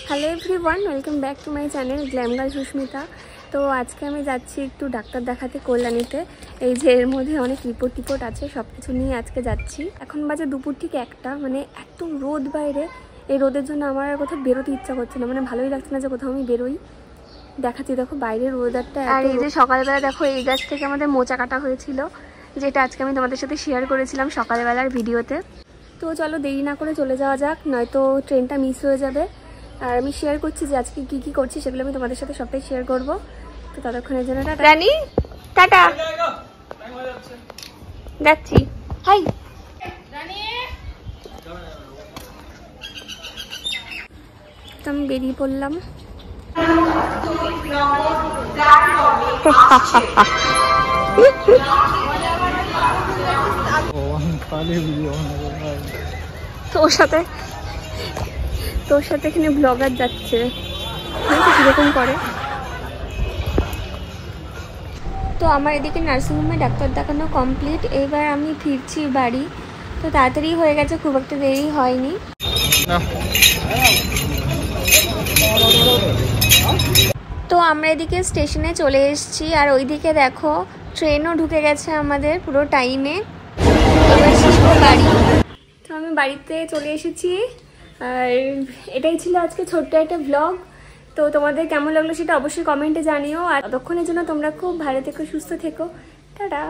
Hello everyone, welcome back to my channel glam girl Sushmita. তো আজকে আমি যাচ্ছি একটু ডাক্তার দেখাতে কল্যাণীতে। এই যে এর মধ্যে অনেক রিপোর্ট আছে, সব কিছু নিয়ে আজকে যাচ্ছি। এখন বাজে দুপুর ঠিক 1টা, মানে এত রোদ বাইরে। এই রোদের জন্য আমার আর কোথাও বেরোতে ইচ্ছা করছে না, মানে ভালোই লাগছে না যে কোথাও আমি বেরোই। দেখাচ্ছি, দেখো বাইরের ওয়েদারটা। আর এই যে সকালবেলা দেখো এই গাছ থেকে আমাদের মোচা কাটা হয়েছিল, যেটা আজকে আমি তোমাদের সাথে শেয়ার করেছিলাম সকালবেলার ভিডিওতে। তো চলো দেরি না করে চলে যাওয়া যাক, নয়তো ট্রেনটা মিস হয়ে যাবে। আর আমি শেয়ার করছি যে আজকে কি কি করছি, সেগুলো আমি তোমাদের সাথে সবটাই শেয়ার করব। তো ততক্ষণের জন্য রানী টাটা, যাচ্ছি। হাই তো আমি বেরিয়ে পড়লাম। তোর সাথে এখানে ব্লগার যাচ্ছে, কিরকম করে। তো আমার এদিকে নার্সিংহোমে ডাক্তার দেখানো কমপ্লিট, এবার আমি ফিরছি বাড়ি। তো তাড়াতাড়ি হয়ে গেছে, খুব একটা দেরি হয়নি। তো আমরা এদিকে স্টেশনে চলে এসেছি, আর ওইদিকে দেখো ট্রেনও ঢুকে গেছে আমাদের পুরো টাইমে। বাড়ি তো আমি বাড়িতে চলে এসেছি, আর এটাই ছিল আজকে ছোট্ট একটা ব্লগ। তো তোমাদের কেমন লাগলো সেটা অবশ্যই কমেন্টে জানিও। আর ততক্ষণের জন্য তোমরা খুব ভালো থেকো, সুস্থ থেকো। টাটা।